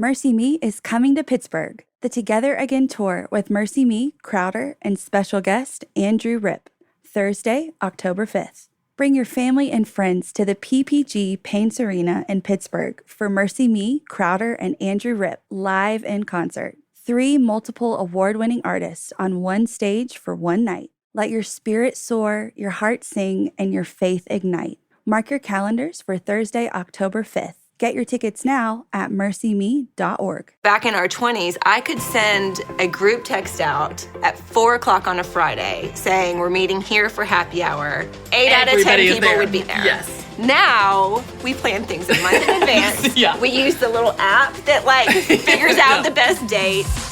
Mercy Me is coming to Pittsburgh. The Together Again tour with Mercy Me, Crowder, and special guest Andrew Ripp. Thursday, October 5th. Bring your family and friends to the PPG Paints Arena in Pittsburgh for Mercy Me, Crowder, and Andrew Ripp live in concert. 3 multiple award-winning artists on one stage for one night. Let your spirit soar, your heart sing, and your faith ignite. Mark your calendars for Thursday, October 5th. Get your tickets now at mercyme.org. Back in our 20s, I could send a group text out at 4 o'clock on a Friday saying we're meeting here for happy hour. 8 out of 10 people would be there. Yes. Now, we plan things a month in advance. Yeah. We use the little app that figures out the best dates.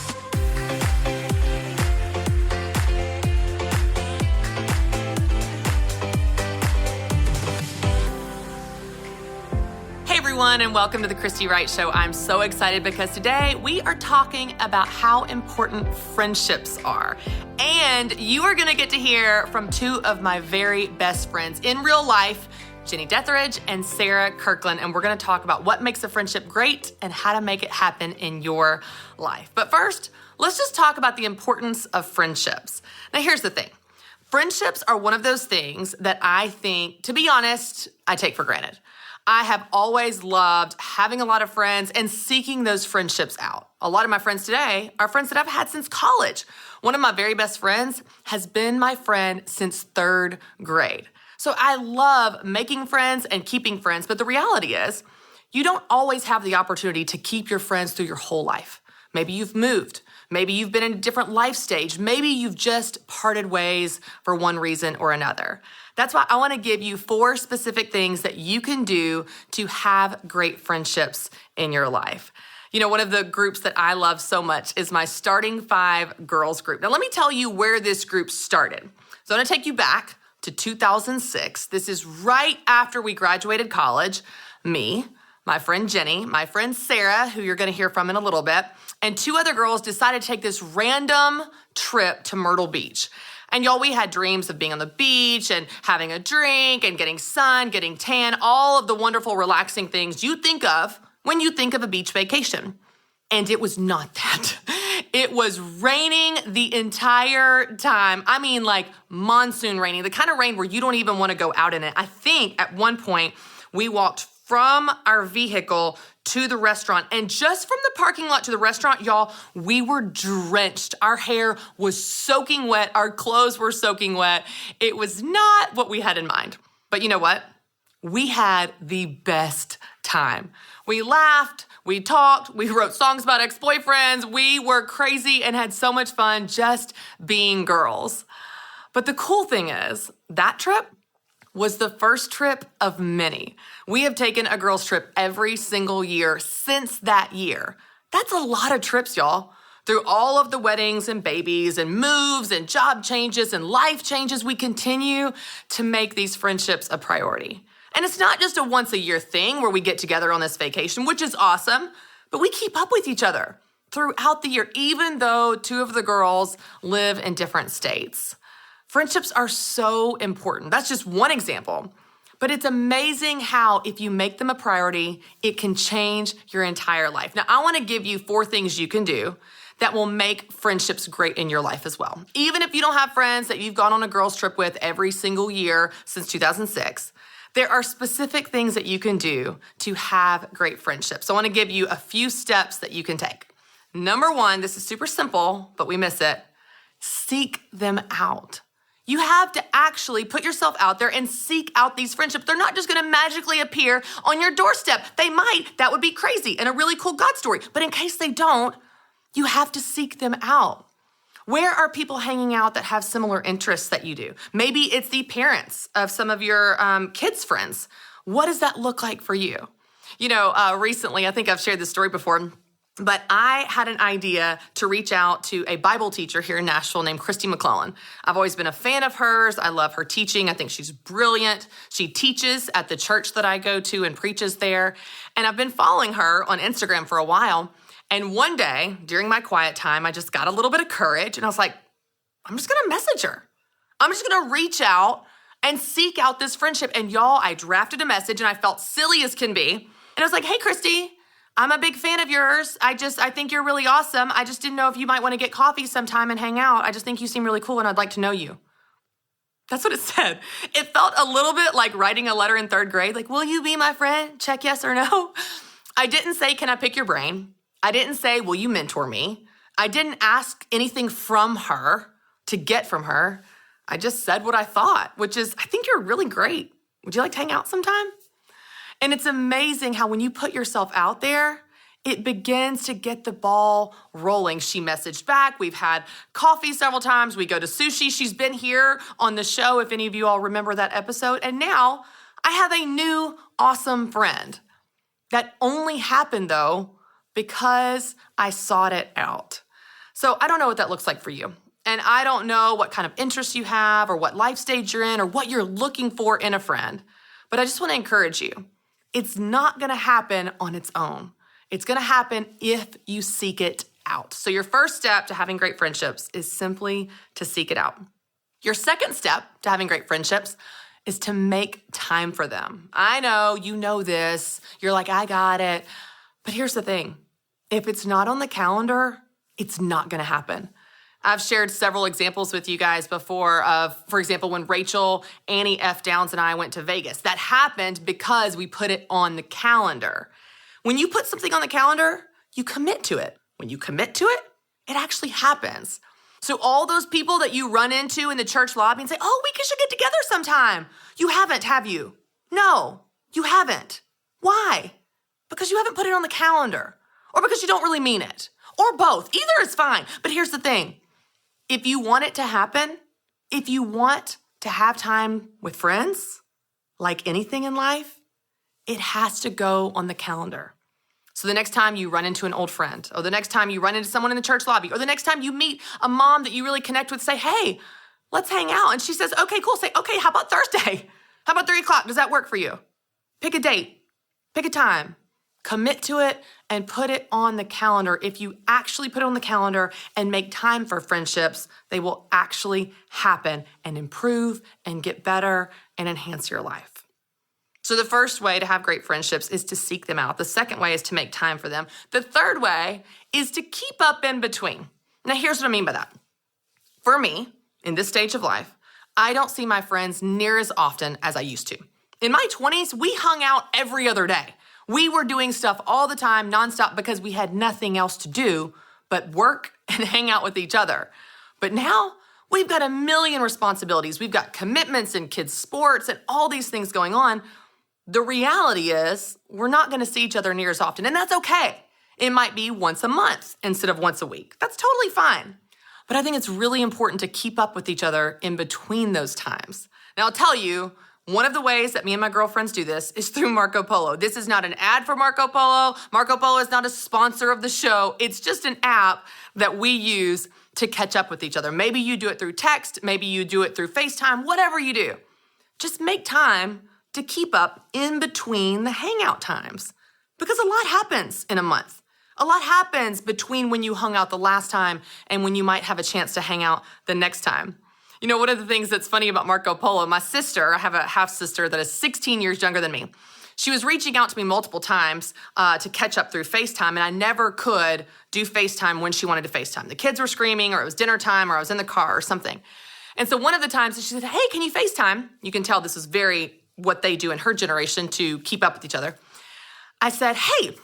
Everyone, and welcome to the Christy Wright Show. I'm so excited because today we are talking about how important friendships are. And you are going to get to hear from 2 of my very best friends in real life, Jenny Detheridge and Sarah Kirkland. And we're going to talk about what makes a friendship great and how to make it happen in your life. But first, let's just talk about the importance of friendships. Now, here's the thing. Friendships are one of those things that I think, to be honest, I take for granted. I have always loved having a lot of friends and seeking those friendships out. A lot of my friends today are friends that I've had since college. One of my very best friends has been my friend since 3rd grade. So I love making friends and keeping friends, but the reality is you don't always have the opportunity to keep your friends through your whole life. Maybe you've moved. Maybe you've been in a different life stage. Maybe you've just parted ways for one reason or another. That's why I want to give you 4 specific things that you can do to have great friendships in your life. You know, one of the groups that I love so much is my Starting 5 girls group. Now, let me tell you where this group started. So I'm going to take you back to 2006. This is right after we graduated college. Me, my friend Jenny, my friend Sarah, who you're going to hear from in a little bit, and 2 other girls decided to take this random trip to Myrtle Beach. And y'all, we had dreams of being on the beach and having a drink and getting sun, getting tan, all of the wonderful, relaxing things you think of when you think of a beach vacation. And it was not that. It was raining the entire time. I mean, like monsoon raining, the kind of rain where you don't even want to go out in it. I think at one point we walked from our vehicle to the restaurant. And just from the parking lot to the restaurant, y'all, we were drenched. Our hair was soaking wet. Our clothes were soaking wet. It was not what we had in mind. But you know what? We had the best time. We laughed, we talked, we wrote songs about ex-boyfriends. We were crazy and had so much fun just being girls. But the cool thing is, that trip was the first trip of many. We have taken a girls' trip every single year since that year. That's a lot of trips, y'all. Through all of the weddings and babies and moves and job changes and life changes, we continue to make these friendships a priority. And it's not just a once-a-year thing where we get together on this vacation, which is awesome, but we keep up with each other throughout the year, even though 2 of the girls live in different states. Friendships are so important. That's just one example. But it's amazing how if you make them a priority, it can change your entire life. Now, I want to give you 4 things you can do that will make friendships great in your life as well. Even if you don't have friends that you've gone on a girls' trip with every single year since 2006, there are specific things that you can do to have great friendships. So I want to give you a few steps that you can take. Number 1, this is super simple, but we miss it. Seek them out. You have to actually put yourself out there and seek out these friendships. They're not just going to magically appear on your doorstep. They might. That would be crazy and a really cool God story. But in case they don't, you have to seek them out. Where are people hanging out that have similar interests that you do? Maybe it's the parents of some of your kids' friends. What does that look like for you? You know, recently, I think I've shared this story before, but I had an idea to reach out to a Bible teacher here in Nashville named Christy. I've always been a fan of hers. I love her teaching. I think she's brilliant. She teaches at the church that I go to and preaches there. And I've been following her on Instagram for a while. And one day during my quiet time, I just got a little bit of courage and I was like, I'm just going to message her. I'm just going to reach out and seek out this friendship. And y'all, I drafted a message and I felt silly as can be. And I was like, hey, Christy, I'm a big fan of yours. I think you're really awesome. I just didn't know if you might want to get coffee sometime and hang out. I just think you seem really cool and I'd like to know you. That's what it said. It felt a little bit like writing a letter in 3rd grade. Like, will you be my friend? Check yes or no. I didn't say, can I pick your brain? I didn't say, will you mentor me? I didn't ask anything from her to get from her. I just said what I thought, which is, I think you're really great. Would you like to hang out sometime? And it's amazing how when you put yourself out there, it begins to get the ball rolling. She messaged back. We've had coffee several times. We go to sushi. She's been here on the show, if any of you all remember that episode. And now I have a new awesome friend. That only happened, though, because I sought it out. So I don't know what that looks like for you. And I don't know what kind of interests you have or what life stage you're in or what you're looking for in a friend. But I just want to encourage you. It's not going to happen on its own. It's going to happen if you seek it out. So your first step to having great friendships is simply to seek it out. Your second step to having great friendships is to make time for them. I know, you know this. You're like, I got it. But here's the thing. If it's not on the calendar, it's not going to happen. I've shared several examples with you guys before of, for example, when Rachel, Annie F. Downs, and I went to Vegas. That happened because we put it on the calendar. When you put something on the calendar, you commit to it. When you commit to it, it actually happens. So all those people that you run into in the church lobby and say, oh, we should get together sometime. You haven't, have you? No, you haven't. Why? Because you haven't put it on the calendar, or because you don't really mean it, or both. Either is fine. But here's the thing. If you want it to happen, if you want to have time with friends, like anything in life, it has to go on the calendar. So the next time you run into an old friend, or the next time you run into someone in the church lobby, or the next time you meet a mom that you really connect with, say, hey, let's hang out. And she says, okay, cool. Say, okay, how about Thursday? How about 3 o'clock? Does that work for you? Pick a date, pick a time, commit to it, and put it on the calendar. If you actually put it on the calendar and make time for friendships, they will actually happen and improve and get better and enhance your life. So the first way to have great friendships is to seek them out. The second way is to make time for them. The third way is to keep up in between. Now, here's what I mean by that. For me, in this stage of life, I don't see my friends near as often as I used to. In my 20s, we hung out every other day. We were doing stuff all the time, nonstop, because we had nothing else to do but work and hang out with each other. But now, we've got a million responsibilities. We've got commitments and kids' sports and all these things going on. The reality is we're not going to see each other near as often, and that's okay. It might be once a month instead of once a week. That's totally fine. But I think it's really important to keep up with each other in between those times. Now, I'll tell you, one of the ways that me and my girlfriends do this is through Marco Polo. This is not an ad for Marco Polo. Marco Polo is not a sponsor of the show. It's just an app that we use to catch up with each other. Maybe you do it through text. Maybe you do it through FaceTime, whatever you do. Just make time to keep up in between the hangout times, because a lot happens in a month. A lot happens between when you hung out the last time and when you might have a chance to hang out the next time. You know, one of the things that's funny about Marco Polo, my sister, I have a half-sister that is 16 years younger than me. She was reaching out to me multiple times to catch up through FaceTime, and I never could do FaceTime when she wanted to FaceTime. The kids were screaming, or it was dinner time, or I was in the car or something. And so one of the times she said, hey, can you FaceTime? You can tell this is very what they do in her generation to keep up with each other. I said, hey,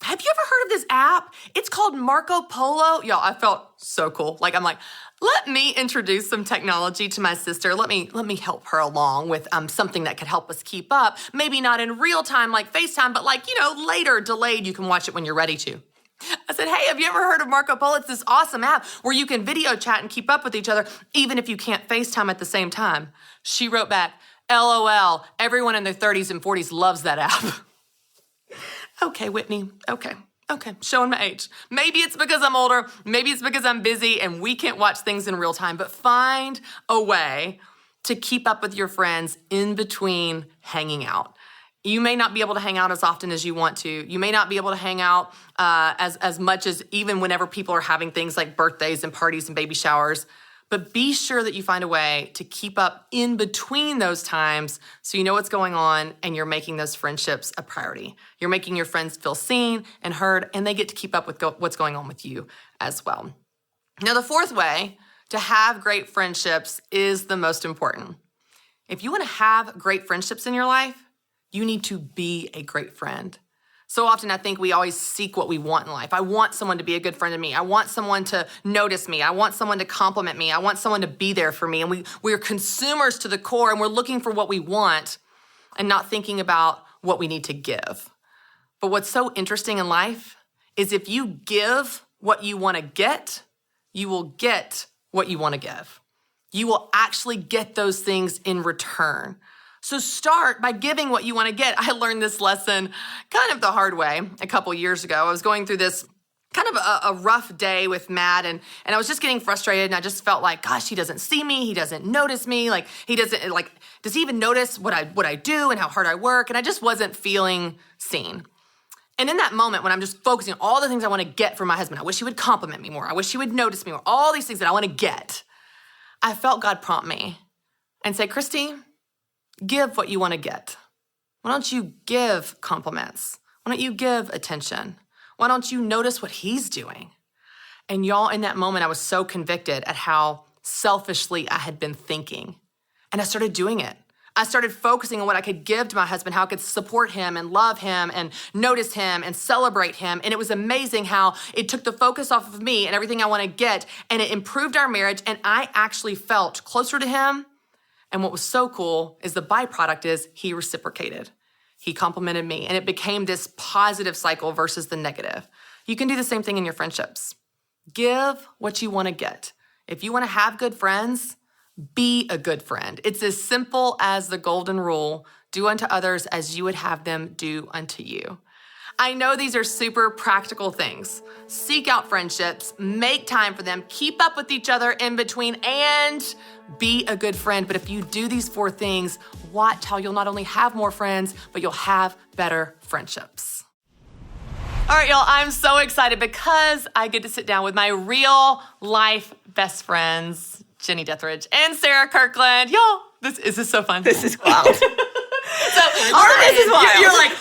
have you ever heard of this app? It's called Marco Polo. Y'all, I felt so cool. I'm like, let me introduce some technology to my sister. Let me help her along with something that could help us keep up. Maybe not in real time like FaceTime, but later, delayed, you can watch it when you're ready to. I said, hey, have you ever heard of Marco Polo? It's this awesome app where you can video chat and keep up with each other, even if you can't FaceTime at the same time. She wrote back, LOL, everyone in their 30s and 40s loves that app. Okay, Whitney, okay, showing my age. Maybe it's because I'm older, maybe it's because I'm busy and we can't watch things in real time, but find a way to keep up with your friends in between hanging out. You may not be able to hang out as often as you want to. You may not be able to hang out as much as even whenever people are having things like birthdays and parties and baby showers. But be sure that you find a way to keep up in between those times so you know what's going on and you're making those friendships a priority. You're making your friends feel seen and heard, and they get to keep up with what's going on with you as well. Now, the fourth way to have great friendships is the most important. If you want to have great friendships in your life, you need to be a great friend. So often I think we always seek what we want in life. I want someone to be a good friend to me. I want someone to notice me. I want someone to compliment me. I want someone to be there for me. And we're consumers to the core, and we're looking for what we want and not thinking about what we need to give. But what's so interesting in life is if you give what you want to get, you will get what you want to give. You will actually get those things in return. So start by giving what you want to get. I learned this lesson kind of the hard way a couple years ago. I was going through this kind of a rough day with Matt, and I was just getting frustrated, and I just felt like, gosh, he doesn't see me. He doesn't notice me. Like, he doesn't, like, does he even notice what I do and how hard I work? And I just wasn't feeling seen. And in that moment, when I'm just focusing on all the things I want to get from my husband, I wish he would compliment me more. I wish he would notice me more. All these things that I want to get. I felt God prompt me and say, Christy, give what you want to get. Why don't you give compliments? Why don't you give attention? Why don't you notice what he's doing? And y'all, in that moment, I was so convicted at how selfishly I had been thinking. And I started doing it. I started focusing on what I could give to my husband, how I could support him and love him and notice him and celebrate him. And it was amazing how it took the focus off of me and everything I want to get, and it improved our marriage, and I actually felt closer to him. And what was so cool is the byproduct is he reciprocated. He complimented me, and it became this positive cycle versus the negative. You can do the same thing in your friendships. Give what you want to get. If you want to have good friends, be a good friend. It's as simple as the golden rule: do unto others as you would have them do unto you. I know these are super practical things. Seek out friendships, make time for them, keep up with each other in between, and be a good friend. But if you do these 4 things, watch how you'll not only have more friends, but you'll have better friendships. All right, y'all, I'm so excited because I get to sit down with my real life best friends, Jenny Dethridge and Sarah Kirkland. Y'all, this is so fun. This is wild. This is wild. You're like,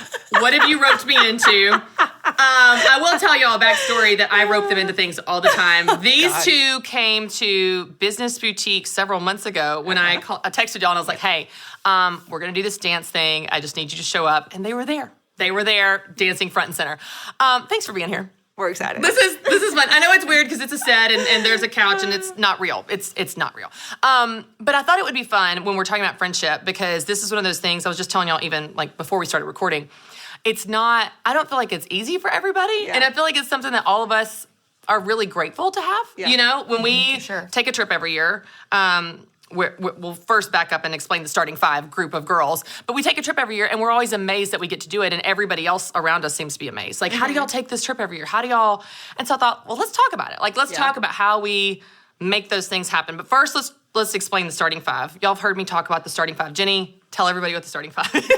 what have you roped me into? I will tell y'all a backstory that I rope them into things all the time. These two came to Business Boutique several months ago when I texted y'all and I was like, hey, we're going to do this dance thing. I just need you to show up. And they were there. They were there dancing front and center. Thanks for being here. We're excited. This is fun. I know it's weird because it's a set and there's a couch and it's not real. It's not real. But I thought it would be fun when we're talking about friendship, because this is one of those things I was just telling y'all even like before we started recording. It's not, I don't feel like it's easy for everybody. Yeah. And I feel like it's something that all of us are really grateful to have. Yeah. You know, when we take a trip every year, we'll first back up and explain the starting 5 group of girls. But we take a trip every year, and we're always amazed that we get to do it, and everybody else around us seems to be amazed. Like, how do y'all take this trip every year? How do y'all? And so I thought, well, let's talk about it. Like, let's talk about how we make those things happen. But first, let's explain the starting 5. Y'all have heard me talk about the starting 5. Jenny, tell everybody what the starting 5 is.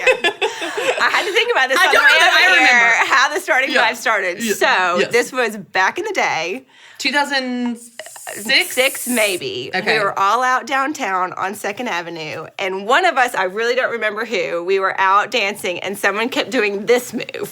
I had to think about this. I remember how the starting 5 started. Yeah. So this was back in the day. 2006 maybe. Okay. We were all out downtown on 2nd Avenue, and one of us, I really don't remember who, we were out dancing, and someone kept doing this move. The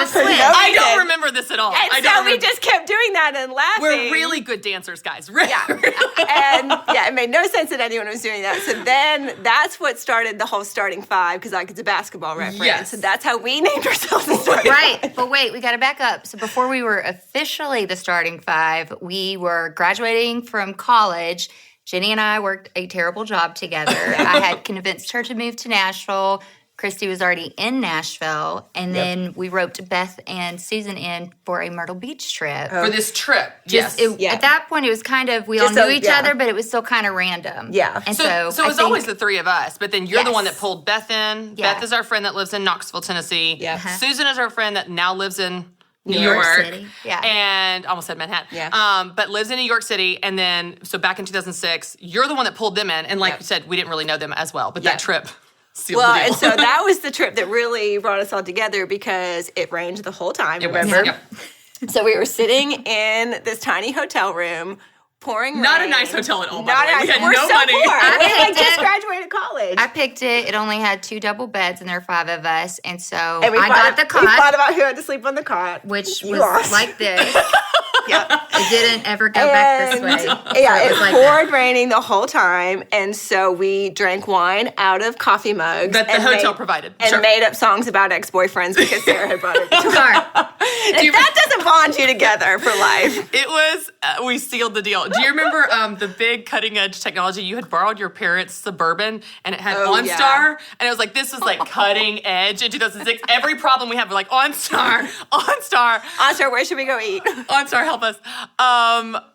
swish. I don't remember this at all. And we just kept doing that and laughing. We're really good dancers, guys. Yeah. And it made no sense that anyone was doing that. So then that's what started the whole starting 5, because it's a basketball reference. Yes. So that's how we named ourselves the starting 5. Right. But wait, we got to back up. So before we were officially the starting 5, we were graduating from college. Jenny and I worked a terrible job together. I had convinced her to move to Nashville. Christy was already in Nashville. And then we roped Beth and Susan in for a Myrtle Beach trip. For this trip, At that point, it was kind of, we all knew each other, but it was still kind of random. Yeah. And so it was always the 3 of us, but then you're the one that pulled Beth in. Yeah. Beth is our friend that lives in Knoxville, Tennessee. Yeah. Susan is our friend that now lives in New York York. City. Yeah. And almost said Manhattan. Yeah. But lives in New York City. And then, so back in 2006, you're the one that pulled them in. And like you said, we didn't really know them as well, but that trip sealed the deal. And so that was the trip that really brought us all together, because it rained the whole time, remember? Yep. So we were sitting in this tiny hotel room, pouring rain. Not a nice hotel at all, by Not the way. nice. We had We're no so money. poor. We picked just it. graduated college. I picked it. It only had 2 double beds, and there were 5 of us. And so And I got the We cot, thought about who had to sleep on the cot. which You was lost. like this. Yep. It didn't ever go back this way. Yeah, So it was like poured that. raining the whole time, and so we drank wine out of coffee mugs That the and hotel provided. and Sure. made up songs about ex-boyfriends because Sarah had brought it. Sorry. That doesn't bond you together for life. It was, we sealed the deal. Do you remember the big cutting edge technology? You had borrowed your parents' Suburban and it had Oh, OnStar. yeah. And it was like, this was like cutting edge in 2006. Every problem we have, we're like, OnStar, OnStar. Oscar, where should we go eat? OnStar, help us.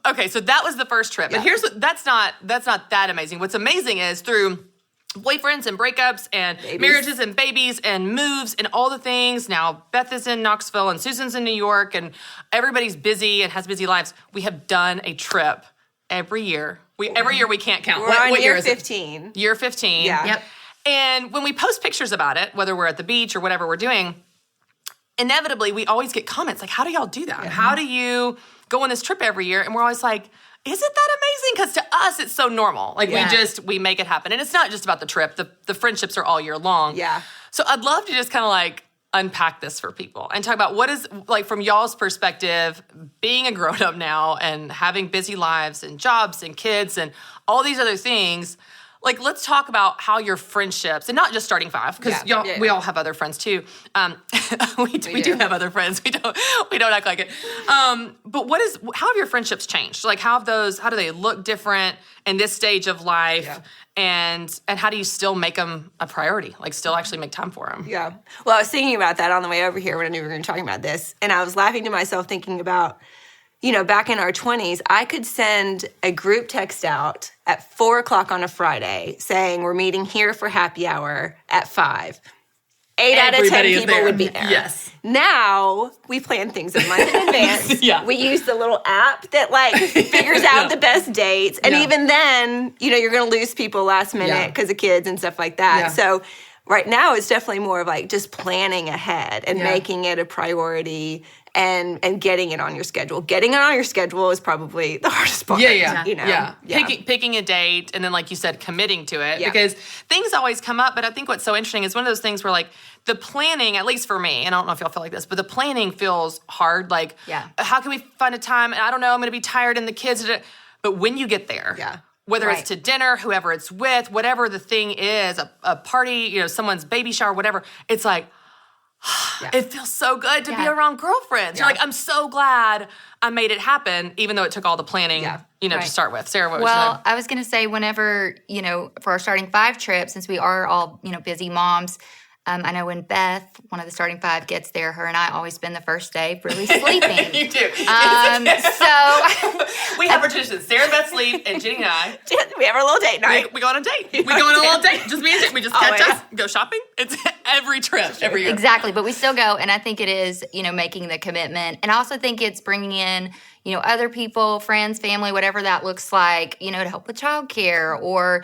Okay, so that was the first trip. But here's what, that's not that amazing. What's amazing is through boyfriends and breakups and marriages and babies and moves and all the things. Now Beth is in Knoxville and Susan's in New York and everybody's busy and has busy lives. We have done a trip every year. Every year we can't count. We're What on year year is it? 15. Year 15. Yeah. Yep. And when we post pictures about it, whether we're at the beach or whatever we're doing, inevitably we always get comments like, how do y'all do that? How do you go on this trip every year? And we're always like, isn't that amazing? Because to us, it's so normal. Like we make it happen. And it's not just about the trip. The friendships are all year long. Yeah. So I'd love to just kind of like unpack this for people and talk about what is, like, from y'all's perspective, being a grown up now and having busy lives and jobs and kids and all these other things. Like, let's talk about how your friendships, and not just starting 5, because we all have other friends too. We do have other friends. We don't act like it. But how have your friendships changed? Like, how do they look different in this stage of life? Yeah. And how do you still make them a priority? Like, still actually make time for them? Yeah. Well, I was thinking about that on the way over here when I knew we were going to talk about this. And I was laughing to myself thinking about, back in our 20s, I could send a group text out at 4 o'clock on a Friday saying we're meeting here for happy hour at 5. 8 out of 10 Everybody is people there. would be there. Yes. Now we plan things a month in advance. Yeah. We use the little app that figures out the best dates. And even then, you're going to lose people last minute because of kids and stuff like that. Yeah. So right now it's definitely more of just planning ahead and making it a priority and getting it on your schedule. Getting it on your schedule is probably the hardest part. Yeah. Picking a date and then, like you said, committing to it because things always come up. But I think what's so interesting is one of those things where, like, the planning, at least for me, and I don't know if y'all feel like this, but the planning feels hard. Like, how can we find a time? And I don't know, I'm going to be tired and the kids. But when you get there, whether it's to dinner, whoever it's with, whatever the thing is, a party, someone's baby shower, whatever, it's like, it feels so good to be around girlfriends. You're like, I'm so glad I made it happen, even though it took all the planning, to start with. Sarah, what was your name? I was going to say, whenever, for our starting 5 trip, since we are all, busy moms, I know when Beth, one of the starting 5, gets there, her and I always spend the first day really sleeping. You do. So we have our traditions. Sarah and Beth sleep, and Jenny and I. We have our little date night. We go on a date. We go on a little date. Just me and Jenny. We just catch us, go shopping. It's every trip, every year. Exactly. But we still go. And I think it is, making the commitment. And I also think it's bringing in, other people, friends, family, whatever that looks like, to help with childcare or,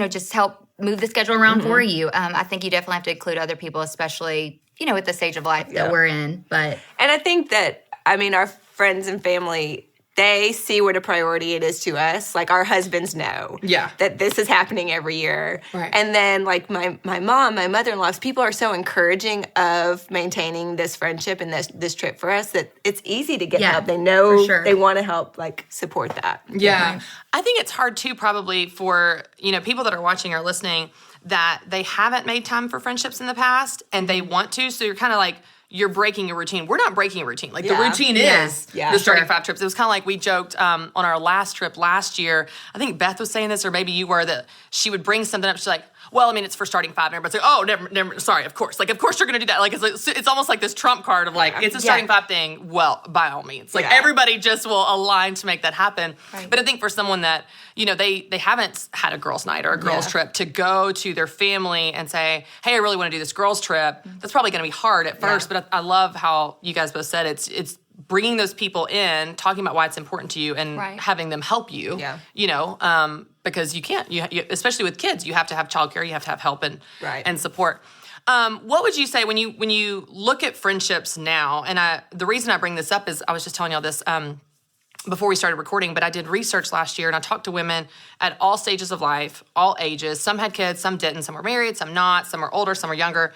just help move the schedule around for you. I think you definitely have to include other people, especially, at the stage of life that we're in. And I think that, our friends and family, they see what a priority it is to us. Like, our husbands know that this is happening every year. Right. And then, like, my mom, my mother-in-law's, people are so encouraging of maintaining this friendship and this trip for us that it's easy to get help. They know they want to help, support that. Yeah. I think it's hard, too, probably for, people that are watching or listening that they haven't made time for friendships in the past and they want to. So you're kind of like, you're breaking a routine. We're not breaking a routine. Like, the routine is the starting 5 trips. It was kind of like we joked on our last trip last year. I think Beth was saying this, or maybe you were, that she would bring something up. She's like, well, it's for starting 5. And everybody's like, oh, never, sorry, of course. Like, of course you're going to do that. Like, it's almost like this trump card of, like, it's a starting 5 thing. Well, by all means. Like, everybody just will align to make that happen. Right. But I think for someone that, they haven't had a girls' night or a girls' trip, to go to their family and say, hey, I really want to do this girls' trip, that's probably going to be hard at first. But I love how you guys both said it's bringing those people in, talking about why it's important to you, and having them help you, because you can't, you, especially with kids, you have to have childcare, you have to have help and support. What would you say when you look at friendships now, and the reason I bring this up is I was just telling y'all this, before we started recording, but I did research last year and I talked to women at all stages of life, all ages. Some had kids, some didn't. Some were married, some not. Some were older, some were younger.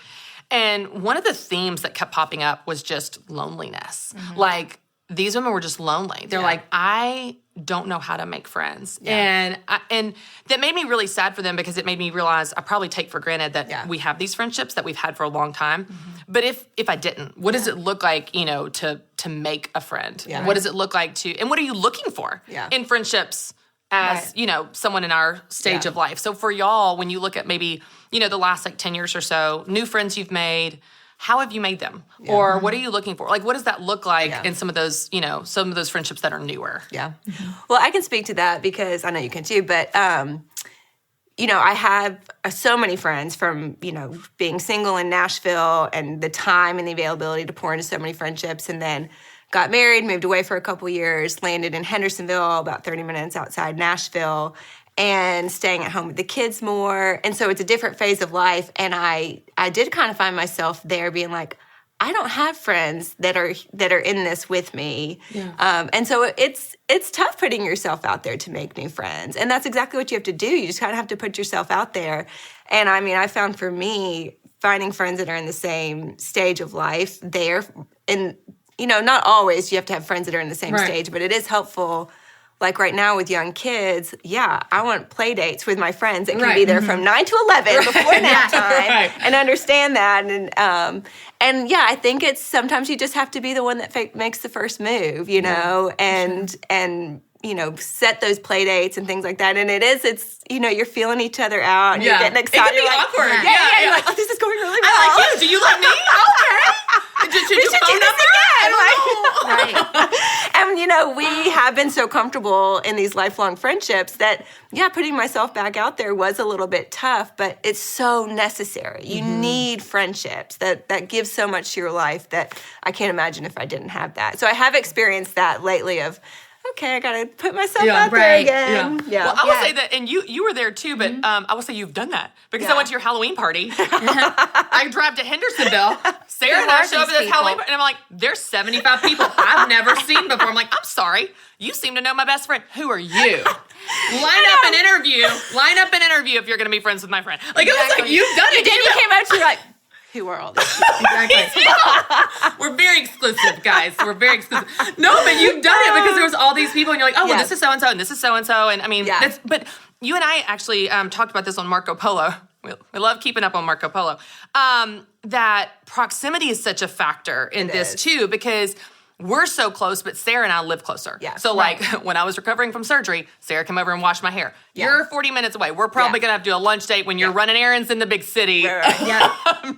And one of the themes that kept popping up was just loneliness. Like, these women were just lonely. They're like, I don't know how to make friends. And that made me really sad for them because it made me realize I probably take for granted that we have these friendships that we've had for a long time. But if I didn't, what does it look like, to make a friend? What does it look like and what are you looking for in friendships as, someone in our stage of life? So for y'all, when you look at maybe, the last 10 years or so, new friends you've made, how have you made them? Or what are you looking for? Like, what does that look like in some of those, some of those friendships that are newer? Yeah. Well, I can speak to that because I know you can too, but, I have so many friends from, being single in Nashville and the time and the availability to pour into so many friendships, and then got married, moved away for a couple years, landed in Hendersonville, about 30 minutes outside Nashville, and staying at home with the kids more. And so it's a different phase of life. And I did kind of find myself there being like, I don't have friends that are in this with me. And so it's tough putting yourself out there to make new friends. And that's exactly what you have to do. You just kind of have to put yourself out there. And I mean, I found for me, finding friends that are in the same stage of life there, and, not always you have to have friends that are in the same stage, but it is helpful. Like right now with young kids, I want play dates with my friends that can be there from 9 to 11 before nap time and understand that. And I think it's sometimes you just have to be the one that makes the first move, and set those play dates and things like that. And it's you're feeling each other out and you're getting excited. It can be awkward. You're like, oh, this is going really well. I like you. Do you like me? Okay. Should you phone number? And, we have been so comfortable in these lifelong friendships that, putting myself back out there was a little bit tough, but it's so necessary. You need friendships that give so much to your life that I can't imagine if I didn't have that. So I have experienced that lately of, okay, I got to put myself out there again. Well, I will say that, and you were there too, but I will say you've done that because I went to your Halloween party. I drive to Hendersonville. Sarah and I show up at this Halloween party, and I'm like, there's 75 people I've never seen before. I'm like, I'm sorry. You seem to know my best friend. Who are you? Line up an interview if you're going to be friends with my friend. Like, it was like, you've done it. Then you came out to like, who are all these people? We're very exclusive, guys. We're very exclusive. No, but you've done it because there was all these people, and you're like, oh, well, this is so-and-so, and this is so-and-so. And I mean, but you and I actually talked about this on Marco Polo. We love keeping up on Marco Polo. That proximity is such a factor in this, too, because we're so close, but Sarah and I live closer. Yeah, so, when I was recovering from surgery, Sarah came over and washed my hair. You're 40 minutes away. We're probably going to have to do a lunch date when you're running errands in the big city,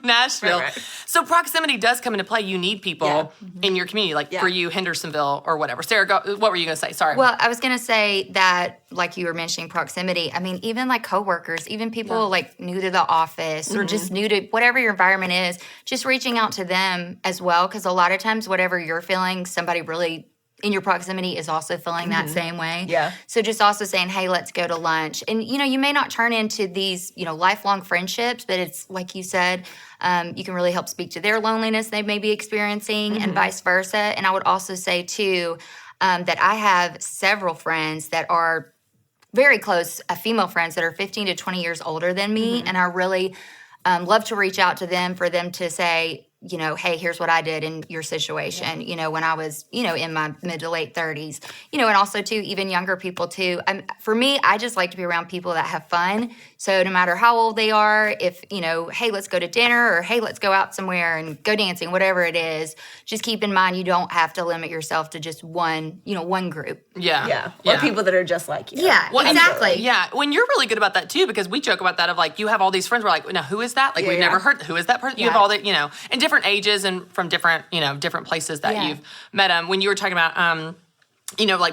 Nashville. Right. So proximity does come into play. You need people in your community, for you, Hendersonville or whatever. Sarah, what were you going to say? Sorry. Well, I was going to say that, like you were mentioning proximity, I mean, even coworkers, even people new to the office or just new to whatever your environment is, just reaching out to them as well. Because a lot of times, whatever you're feeling, somebody really in your proximity is also feeling that same way. Yeah. So just also saying, hey, let's go to lunch. And, you may not turn into these, lifelong friendships, but it's like you said, you can really help speak to their loneliness they may be experiencing and vice versa. And I would also say, too, that I have several friends that are very close, female friends that are 15 to 20 years older than me. And I really love to reach out to them for them to say, hey, here's what I did in your situation, when I was, in my mid to late 30s, and also, too, even younger people, too. For me, I just like to be around people that have fun. So no matter how old they are, if, hey, let's go to dinner or, hey, let's go out somewhere and go dancing, whatever it is, just keep in mind you don't have to limit yourself to just one group. Yeah. Or people that are just like you. Yeah, well, exactly. When you're really good about that, too, because we joke about that of, you have all these friends. We're like, now, who is that? We've never heard, who is that person? You have all that, and different ages and from different, different places that you've met them. When you were talking about,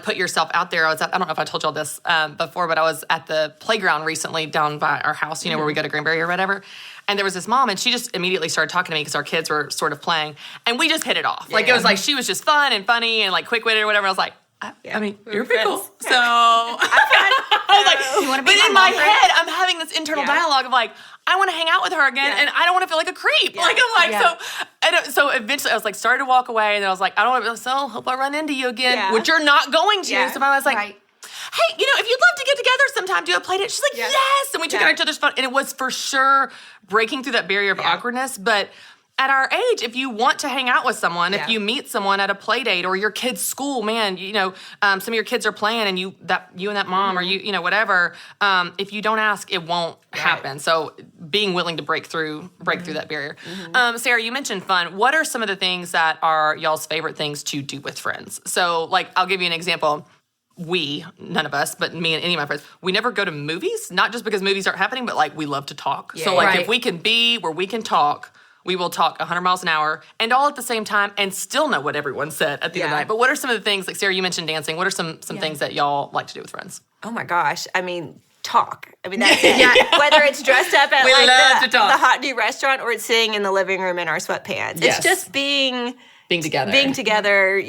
put yourself out there. I don't know if I told y'all this before, but I was at the playground recently down by our house, where we go to Granbury or whatever. And there was this mom, and she just immediately started talking to me because our kids were sort of playing. And we just hit it off. It was like she was just fun and funny and quick-witted or whatever. I was like, I mean, you're pretty cool. friends. So I was like, You wanna be but in my my mom head, I'm having this internal dialogue of like, I want to hang out with her again, and I don't want to feel like a creep. Like I'm like, so eventually I was like, started to walk away, and then I was like, I don't want to be like, so hope I run into you again, which you're not going to. So I was like, hey, if you'd love to get together sometime, do a play date. She's like, yes, and we took it on each other's phone, and it was for sure breaking through that barrier of awkwardness, but. At our age, if you want to hang out with someone, if you meet someone at a play date or your kid's school, man, some of your kids are playing and you and that mom or you whatever, if you don't ask, it won't happen. So being willing to break through that barrier. Sarah, you mentioned fun. What are some of the things that are y'all's favorite things to do with friends? So like, I'll give you an example. None of us, but me and any of my friends, we never go to movies, not just because movies aren't happening, but like we love to talk. So like if we can be where we can talk, we will talk 100 miles an hour and all at the same time and still know what everyone said at the end of the night. But what are some of the things, like Sarah, you mentioned dancing. What are some things that y'all like to do with friends? Oh my gosh. I mean, talk. I mean, that's it. Whether it's dressed up at the hot new restaurant or it's sitting in the living room in our sweatpants. It's just being together. Being together,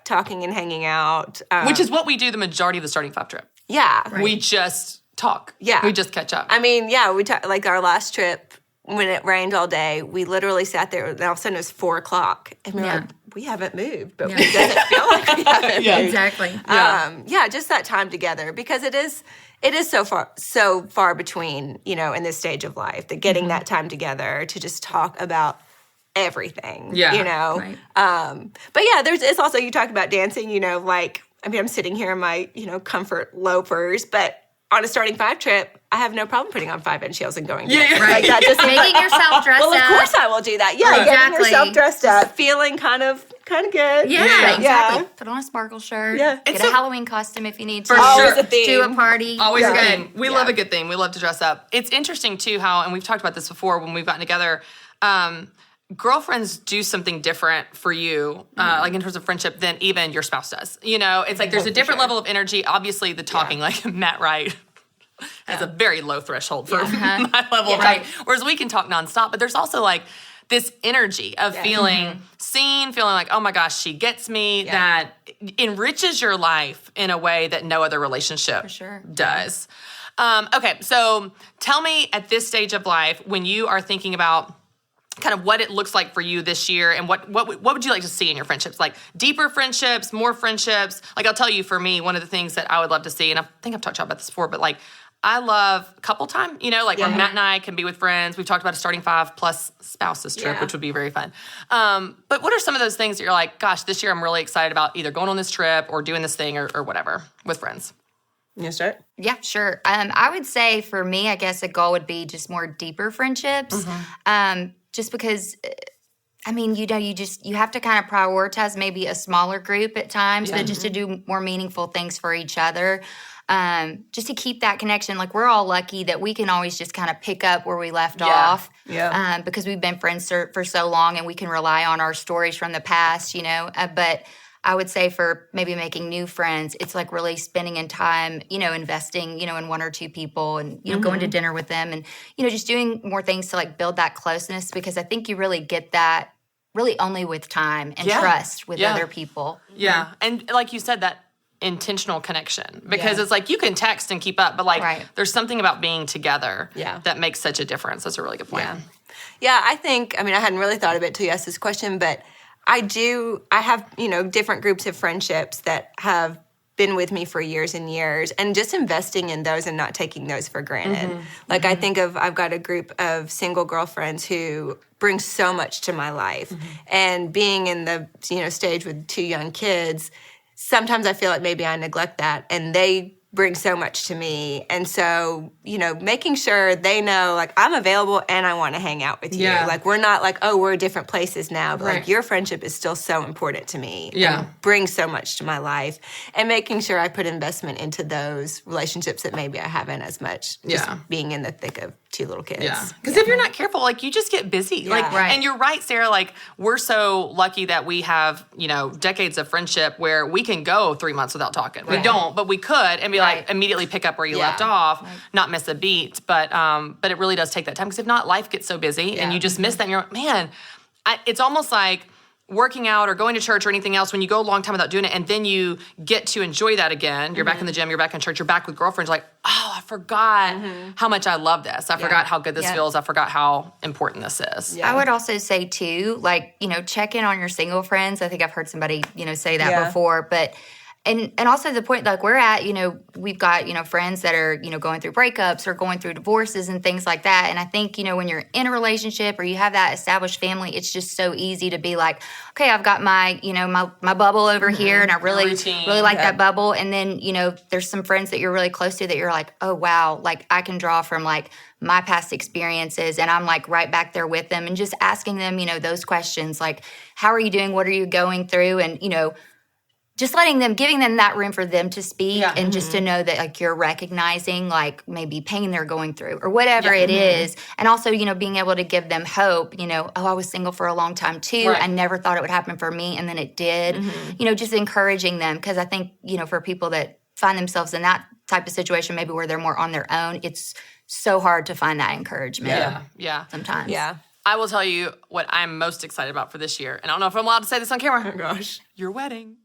talking and hanging out. Which is what we do the majority of the starting 5 trip. Yeah. Right. We just talk. Yeah. We just catch up. I mean, we like our last trip, when it rained all day, we literally sat there, and all of a sudden it was 4:00, and we were like, we haven't moved, but it doesn't feel like we haven't moved. Exactly. Just that time together, because it is so far between, in this stage of life, that getting that time together to just talk about everything, Right. But it's also, you talk about dancing, I'm sitting here in my, comfort loafers, but on a starting 5 trip, I have no problem putting on 5-inch heels and going. Right. That just Making yourself dressed up. Well, of course I will do that. Yeah, getting yourself dressed up, feeling kind of good. Yeah, exactly. Put on a sparkle shirt. Yeah. Get a Halloween costume if you need to. For Always sure. a theme. Do a party. Always a theme. We love a good theme. We love to dress up. It's interesting, too, how, and we've talked about this before when we've gotten together, girlfriends do something different for you, like in terms of friendship, than even your spouse does. It's like there's a different level of energy. Obviously, the talking, like Matt Wright, has a very low threshold for my level of talking. Whereas we can talk nonstop, but there's also like this energy of feeling seen, feeling like, oh my gosh, she gets me, that enriches your life in a way that no other relationship does. Okay, so tell me at this stage of life, when you are thinking about kind of what it looks like for you this year, and what would you like to see in your friendships? Like deeper friendships, more friendships? Like I'll tell you, for me, one of the things that I would love to see, and I think I've talked to you about this before, but like I love couple time, where Matt and I can be with friends. We've talked about a starting 5 plus spouses trip, which would be very fun. But what are some of those things that you're like, gosh, this year I'm really excited about either going on this trip or doing this thing or whatever with friends? You want to start? Yeah, sure. I would say for me, I guess a goal would be just more deeper friendships. Just because, you have to kind of prioritize maybe a smaller group at times, but just to do more meaningful things for each other. Just to keep that connection. Like we're all lucky that we can always just kind of pick up where we left off. Yeah. Because we've been friends for so long, and we can rely on our stories from the past, but I would say for maybe making new friends, it's like really spending in time, investing, in 1 or 2 people, and, going to dinner with them, and, just doing more things to like build that closeness, because I think you really get that really only with time and trust with other people. Yeah. And like you said, that intentional connection, because it's like you can text and keep up, but like there's something about being together that makes such a difference. That's a really good point. Yeah, I think, I hadn't really thought of it till you asked this question, but I have, different groups of friendships that have been with me for years and years, and just investing in those and not taking those for granted. Like I think I've got a group of single girlfriends who bring so much to my life, and being in the, stage with 2 young kids, sometimes I feel like maybe I neglect that, and they bring so much to me. And so, making sure they know, like, I'm available and I want to hang out with you. Like, we're not like, oh, we're different places now, but like your friendship is still so important to me. And brings so much to my life. And making sure I put investment into those relationships that maybe I haven't as much. Just being in the thick of 2 little kids. Because if you're not careful, like, you just get busy. And you're right, Sarah, like, we're so lucky that we have, decades of friendship where we can go 3 months without talking. We don't, but we could, and be like, immediately pick up where you left off, not miss a beat. But it really does take that time, because if not, life gets so busy and you just miss that, and you're like, man, it's almost like working out or going to church or anything else, when you go a long time without doing it and then you get to enjoy that again, you're back in the gym, you're back in church, you're back with girlfriends, like, oh, I forgot how much I love this. I forgot how good this feels. I forgot how important this is. I would also say too, like, check in on your single friends. I think I've heard somebody, say that before, but and also the point like we're at, we've got, friends that are, going through breakups or going through divorces and things like that. And I think, when you're in a relationship or you have that established family, it's just so easy to be like, okay, I've got my, my bubble over here and I really like that bubble. And then, there's some friends that you're really close to that you're like, oh, wow, like I can draw from like my past experiences and I'm like right back there with them and just asking them, those questions like, how are you doing? What are you going through? And, just giving them that room for them to speak and just to know that like you're recognizing like maybe pain they're going through or whatever it is. And also, being able to give them hope, oh, I was single for a long time too. Right. I never thought it would happen for me. And then it did, just encouraging them. Cause I think, for people that find themselves in that type of situation, maybe where they're more on their own, it's so hard to find that encouragement. Yeah. Sometimes. Yeah. I will tell you what I'm most excited about for this year. And I don't know if I'm allowed to say this on camera. Oh, gosh. Your wedding.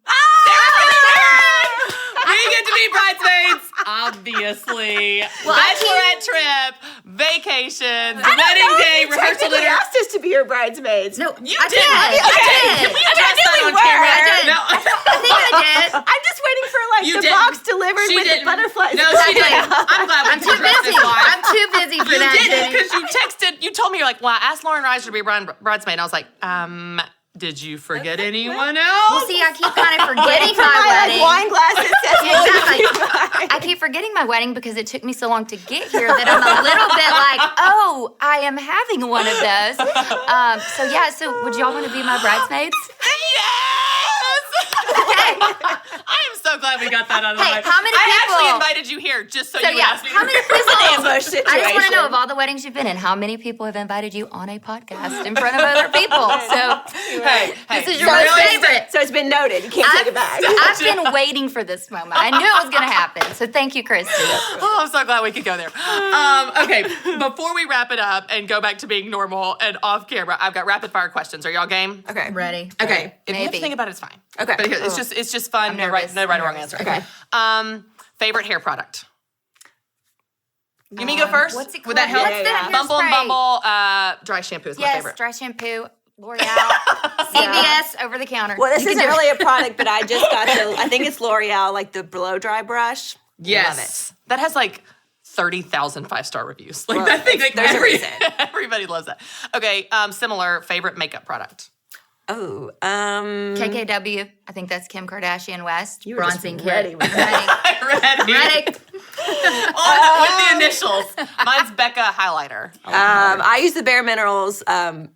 We get to be bridesmaids, obviously. Well, Bachelorette trip, vacations, wedding day, rehearsal You dinner. asked us to be your bridesmaids. No, You I did. did. Can we address that on camera? I did. No. I think I did. I'm just waiting for like You the didn't. box delivered She with didn't. the butterflies. No, she didn't. I'm glad I'm too busy. I'm too busy for You that. didn't Jenny. because you texted. You told me you're like, well, I asked Lauren Reiser to be a bridesmaid. And I was like, did you forget anyone else? Well, see, I keep kind of forgetting For my my wedding. wine glasses. Exactly. I keep forgetting my wedding because it took me so long to get here that I'm a little bit like, oh, I am having one of those. So would y'all want to be my bridesmaids? Yes! Okay. I am so glad we got that out of the Hey, way. how many I people- actually invited you here just so, you would ask me. how many people? ambush situation. I just want to know of all the weddings you've been in, how many people have invited you on a podcast in front of other people? So Hey, this is your so most really- favorite. So it's been noted. You can't take it back. I've been waiting for this moment. I knew it was going to happen. So thank you, Christy. Oh, I'm so glad we could go there. Okay, before we wrap it up and go back to being normal and off camera, I've got rapid fire questions. Are y'all game? Okay. Ready? Okay. If you have to Maybe. think about it, it's fine. Okay. But here, it's just fun. I'm No nervous. right or wrong answer. Okay. Favorite hair product? You mean go first? What's it Would that called? help? What's that Bumble and hairspray? Bumble dry shampoo is my Yes, favorite. dry shampoo, L'Oreal, CVS, over the counter. Well, this You can isn't do it. really a product, but I just got I think it's L'Oreal, like the blow dry brush. Yes. Love it. That has like 30,000 5-star reviews. Like Well, that thing, like there's a reason. everybody loves that. Okay, similar favorite makeup product. Oh, KKW. I think that's Kim Kardashian West. You were just Bronzing ready kit. with Ready. Ready. With the initials. Mine's Becca highlighter. I use the Bare Minerals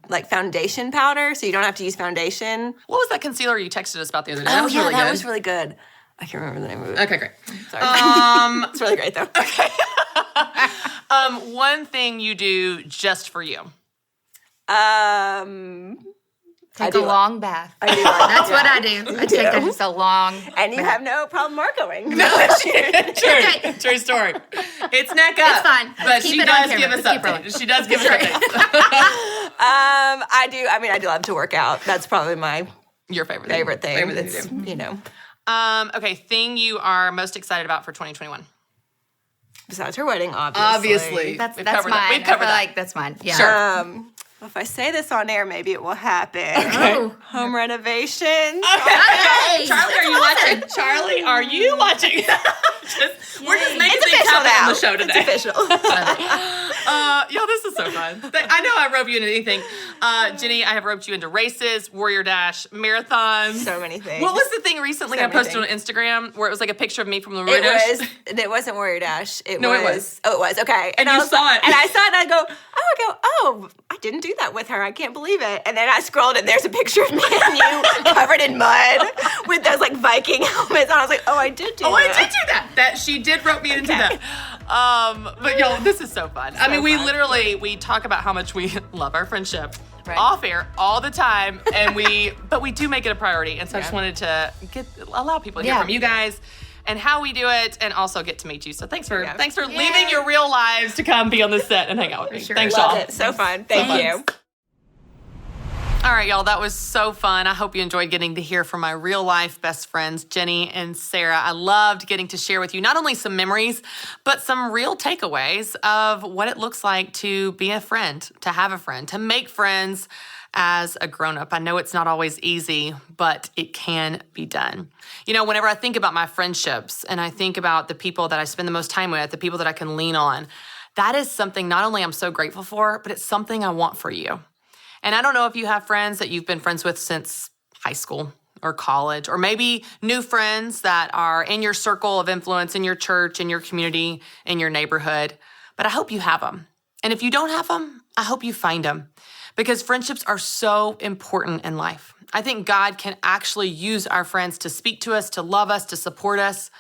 like foundation powder, so you don't have to use foundation. What was that concealer you texted us about the other day? That That was really good. I can't remember the name of it. Okay, great. Sorry. It's really great though. One thing you do just for you. Take do a long bath. I do like That's what I do. I take do. just a long. And you have no problem marcoing. True story. It's neck up. It's fine. But Keep she it on does camera. give us Let's keep rolling. updates. She does give us updates. I do love to work out. That's probably my Your favorite favorite thing. Favorite thing It's, to do. you know, Okay, thing you are most excited about for 2021. besides her wedding, obviously. That's We've mine. covered that. We've covered I feel that. like that's mine. Yeah. Sure. If I say this on air, maybe it will happen. Oh. Home renovations. Hey, Charlie, are you watching? Charlie, are you watching? We're just making It's things official happen now. on the show today. It's official. Yo, this is so fun. I know I rope you into anything. Jenny, I have roped you into races, Warrior Dash, marathons. So many things. What was the thing recently So I many posted on Instagram where it was like a picture of me from the It Dash? it wasn't Warrior Dash. No, it was. Oh, it was. Okay. And I you was saw it. And I saw it and I go, I didn't do that with her. I can't believe it. And then I scrolled and there's a picture of me and you covered in mud with those like Viking helmets. And I was like, I did do that. I did do that. That she did rope me into that. But yo, this is so fun. I mean, we talk about how much we love our friendship off air all the time, and but we do make it a priority. And so I just wanted to allow people to hear from you guys and how we do it, and also get to meet you. So thanks for leaving your real lives to come be on the set and hang out with me. Sure. Thanks, Love y'all. it. So fun. Thank you. All right, y'all, that was so fun. I hope you enjoyed getting to hear from my real life best friends, Jenny and Sarah. I loved getting to share with you not only some memories, but some real takeaways of what it looks like to be a friend, to have a friend, to make friends as a grown-up. I know it's not always easy, but it can be done. You know, whenever I think about my friendships and I think about the people that I spend the most time with, the people that I can lean on, that is something not only I'm so grateful for, but it's something I want for you. And I don't know if you have friends that you've been friends with since high school or college, or maybe new friends that are in your circle of influence, in your church, in your community, in your neighborhood. But I hope you have them. And if you don't have them, I hope you find them, because friendships are so important in life. I think God can actually use our friends to speak to us, to love us, to support us.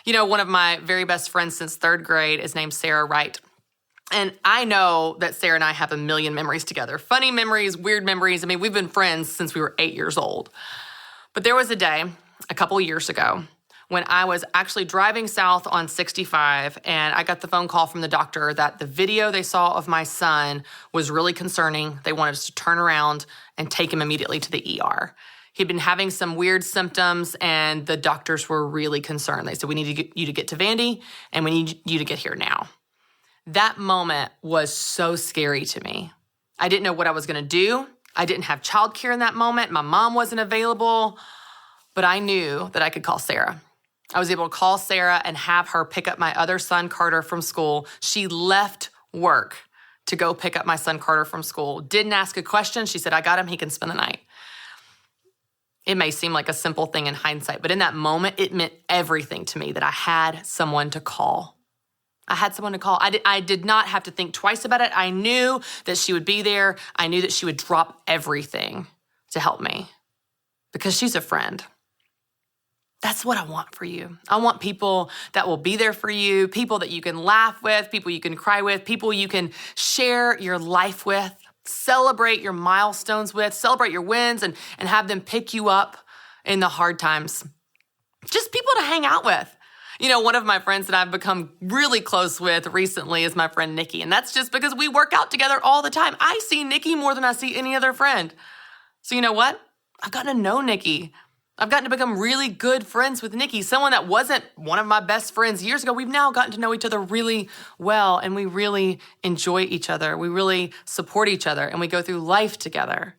You know, one of my very best friends since third grade is named Sarah Wright. And I know that Sarah and I have a million memories together. Funny memories, weird memories. I mean, we've been friends since we were 8 years old. But there was a day a couple years ago when I was actually driving south on 65, and I got the phone call from the doctor that the video they saw of my son was really concerning. They wanted us to turn around and take him immediately to the ER. He'd been having some weird symptoms, and the doctors were really concerned. They said, we need you to get to Vandy, and we need you to get here now. That moment was so scary to me. I didn't know what I was going to do. I didn't have childcare in that moment. My mom wasn't available, but I knew that I could call Sarah. I was able to call Sarah and have her pick up my other son, Carter, from school. She left work to go pick up my son, Carter, from school. Didn't ask a question. She said, I got him. He can spend the night. It may seem like a simple thing in hindsight, but in that moment, it meant everything to me that I had someone to call. I had someone to call. I did not have to think twice about it. I knew that she would be there. I knew that she would drop everything to help me because she's a friend. That's what I want for you. I want people that will be there for you, people that you can laugh with, people you can cry with, people you can share your life with, celebrate your milestones with, celebrate your wins, and have them pick you up in the hard times. Just people to hang out with. You know, one of my friends that I've become really close with recently is my friend Nikki, and that's just because we work out together all the time. I see Nikki more than I see any other friend. So you know what? I've gotten to know Nikki. I've gotten to become really good friends with Nikki, someone that wasn't one of my best friends years ago. We've now gotten to know each other really well, and we really enjoy each other. We really support each other, and we go through life together.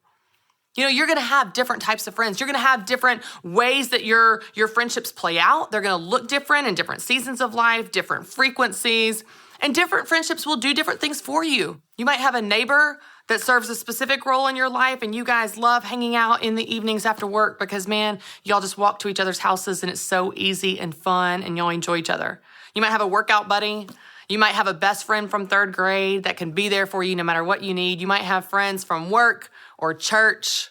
You know, you're going to have different types of friends. You're going to have different ways that your friendships play out. They're going to look different in different seasons of life, different frequencies, and different friendships will do different things for you. You might have a neighbor that serves a specific role in your life, and you guys love hanging out in the evenings after work because, man, y'all just walk to each other's houses, and it's so easy and fun, and y'all enjoy each other. You might have a workout buddy. You might have a best friend from third grade that can be there for you no matter what you need. You might have friends from work or church.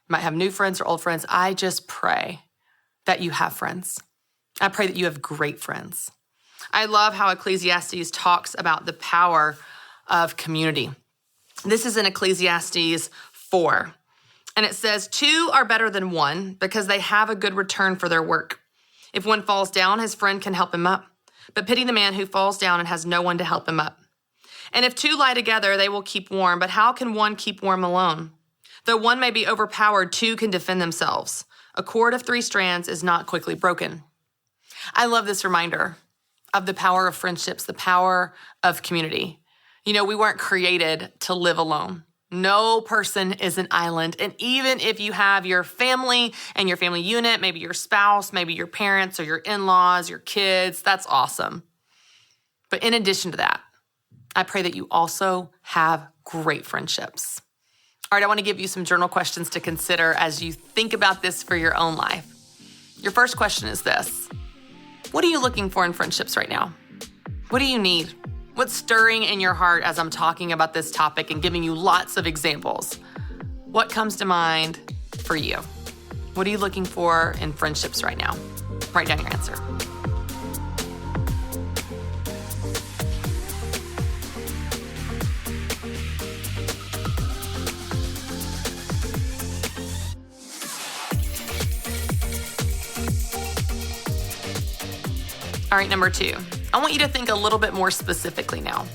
You might have new friends or old friends. I just pray that you have friends. I pray that you have great friends. I love how Ecclesiastes talks about the power of community. This is in Ecclesiastes 4. And it says, 2 are better than 1 because they have a good return for their work. If one falls down, his friend can help him up. But pity the man who falls down and has no one to help him up. And if 2 lie together, they will keep warm. But how can one keep warm alone? Though one may be overpowered, 2 can defend themselves. A cord of 3 strands is not quickly broken. I love this reminder of the power of friendships, the power of community. You know, we weren't created to live alone. No person is an island. And even if you have your family and your family unit, maybe your spouse, maybe your parents or your in-laws, your kids, that's awesome. But in addition to that, I pray that you also have great friendships. All right, I want to give you some journal questions to consider as you think about this for your own life. Your first question is this. What are you looking for in friendships right now? What do you need? What's stirring in your heart as I'm talking about this topic and giving you lots of examples? What comes to mind for you? What are you looking for in friendships right now? Write down your answer. All right, number 2. I want you to think a little bit more specifically now,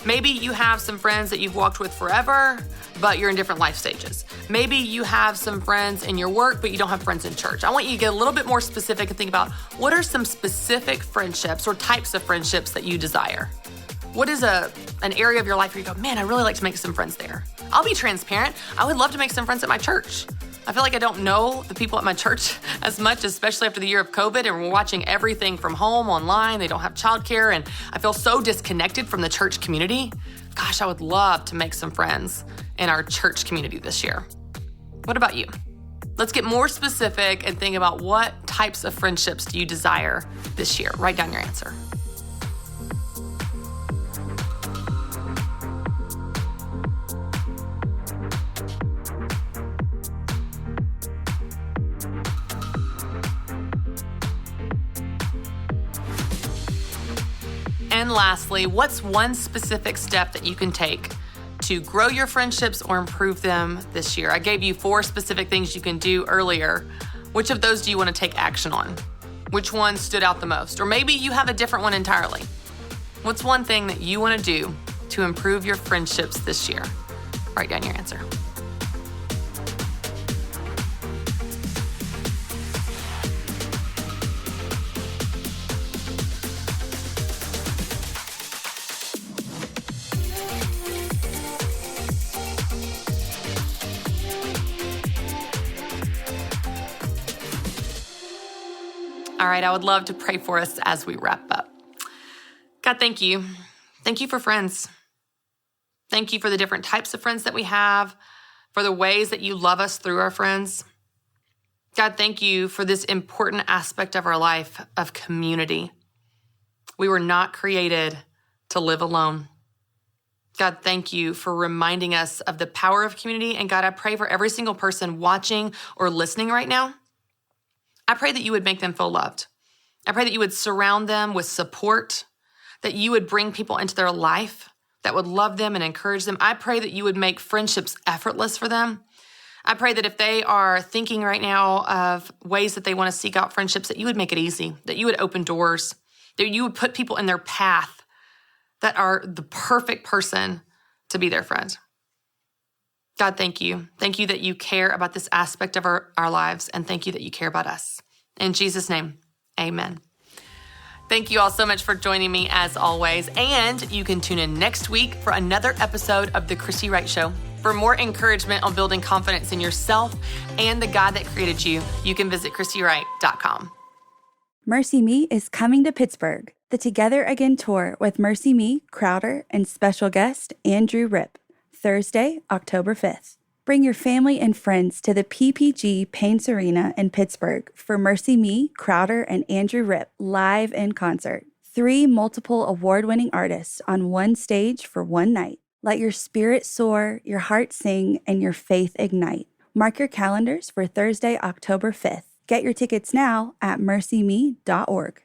Maybe you have some friends that you've walked with forever, but you're in different life stages. Maybe you have some friends in your work, but you don't have friends in church. I want you to get a little bit more specific and think about what are some specific friendships or types of friendships that you desire? What is an area of your life where you go, man, I really like to make some friends there? I'll be transparent. I would love to make some friends at my church. I feel like I don't know the people at my church as much, especially after the year of COVID, and we're watching everything from home, online. They don't have childcare, and I feel so disconnected from the church community. Gosh, I would love to make some friends in our church community this year. What about you? Let's get more specific and think about what types of friendships do you desire this year? Write down your answer. And lastly, what's one specific step that you can take to grow your friendships or improve them this year? I gave you 4 specific things you can do earlier. Which of those do you want to take action on? Which one stood out the most? Or maybe you have a different one entirely. What's one thing that you want to do to improve your friendships this year? Write down your answer. All right, I would love to pray for us as we wrap up. God, thank you. Thank you for friends. Thank you for the different types of friends that we have, for the ways that you love us through our friends. God, thank you for this important aspect of our life of community. We were not created to live alone. God, thank you for reminding us of the power of community. And God, I pray for every single person watching or listening right now. I pray that you would make them feel loved. I pray that you would surround them with support, that you would bring people into their life that would love them and encourage them. I pray that you would make friendships effortless for them. I pray that if they are thinking right now of ways that they want to seek out friendships, that you would make it easy, that you would open doors, that you would put people in their path that are the perfect person to be their friend. God, thank you. Thank you that you care about this aspect of our lives, and thank you that you care about us. In Jesus' name, amen. Thank you all so much for joining me as always, and you can tune in next week for another episode of The Christy Wright Show. For more encouragement on building confidence in yourself and the God that created you, you can visit ChristyWright.com. Mercy Me is coming to Pittsburgh, the Together Again tour with Mercy Me, Crowder, and special guest Andrew Rip. Thursday, October 5th. Bring your family and friends to the PPG Paints Arena in Pittsburgh for Mercy Me, Crowder, and Andrew Rip live in concert. 3 multiple award-winning artists on one stage for one night. Let your spirit soar, your heart sing, and your faith ignite. Mark your calendars for Thursday, October 5th. Get your tickets now at mercyme.org.